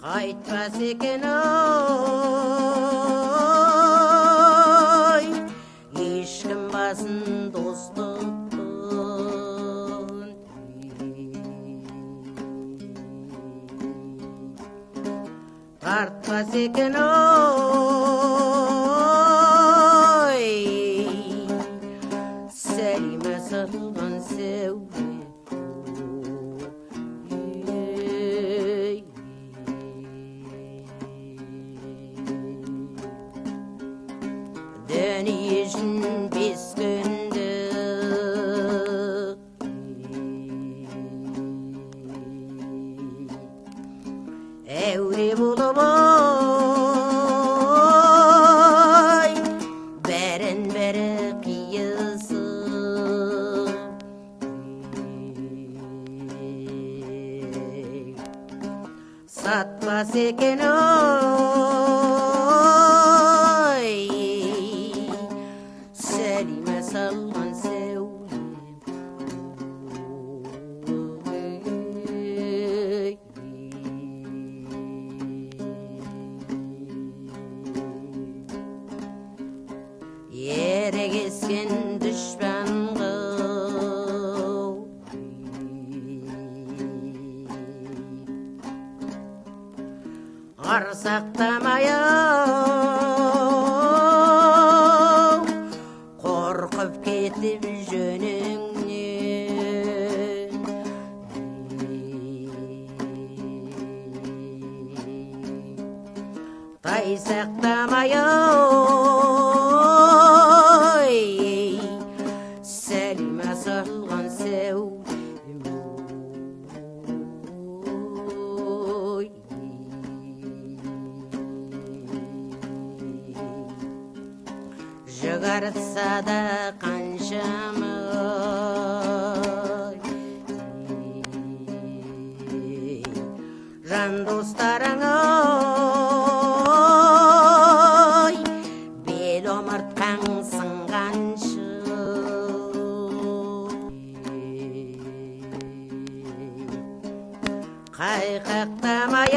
қайтпас екен ой, ешкім басын достықтың тартпас екен ой, Сәлима салған сәулем дүние жүзін бес күндік әуре болып ой, бәрін-бәрі қиысып сатпас екен ой, Сәлима салған сәулем ерегескен дұшпанға қарсақтамай қорқып кетіп жөніңнен тайсақтамай Сәлима салған сәулем ой, жүгіртса да қаншама жан достарың ой, бел омыртқаң сынғанша қайқақтамай